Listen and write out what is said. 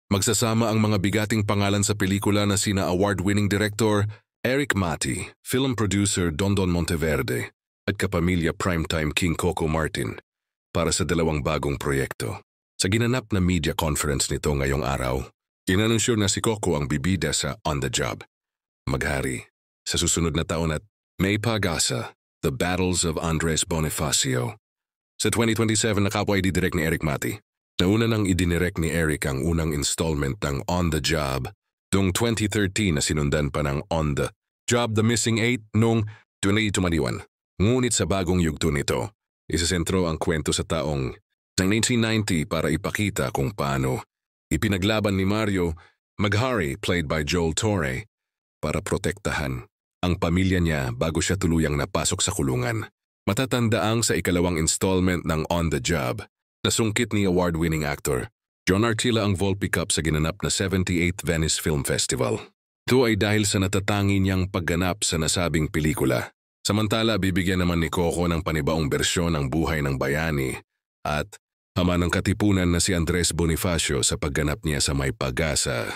Magsasama ang mga bigating pangalan sa pelikula na sina award-winning director Eric Mati, film producer Dondon Monteverde, at kapamilya primetime King Coco Martin para sa dalawang bagong proyekto. Sa ginanap na media conference nito ngayong araw, inanunsyo na si Coco ang bibida sa On the Job, Maghari, sa susunod na taon at May Pag-asa, The Battles of Andres Bonifacio. Sa 2027 nakapwa ididirect ni Eric Mati. Nauna nang idinirect ni Eric ang unang installment ng On the Job noong 2013 na sinundan pa ng On the Job The Missing 8 noong 2021. Ngunit sa bagong yugto nito, isasentro ang kwento sa taong 1990 para ipakita kung paano ipinaglaban ni Mario Maghari, played by Joel Torre, para protektahan ang pamilya niya bago siya tuluyang napasok sa kulungan. Matatandaang sa ikalawang installment ng On the Job, nasungkit ni award-winning actor John Artila ang Volpi Cup sa ginanap na 78th Venice Film Festival. Ito ay dahil sa natatangi niyang pagganap sa nasabing pelikula. Samantala, bibigyan naman ni Coco ng panibaong bersyon ng buhay ng bayani at ama ng katipunan na si Andres Bonifacio sa pagganap niya sa May Pag-asa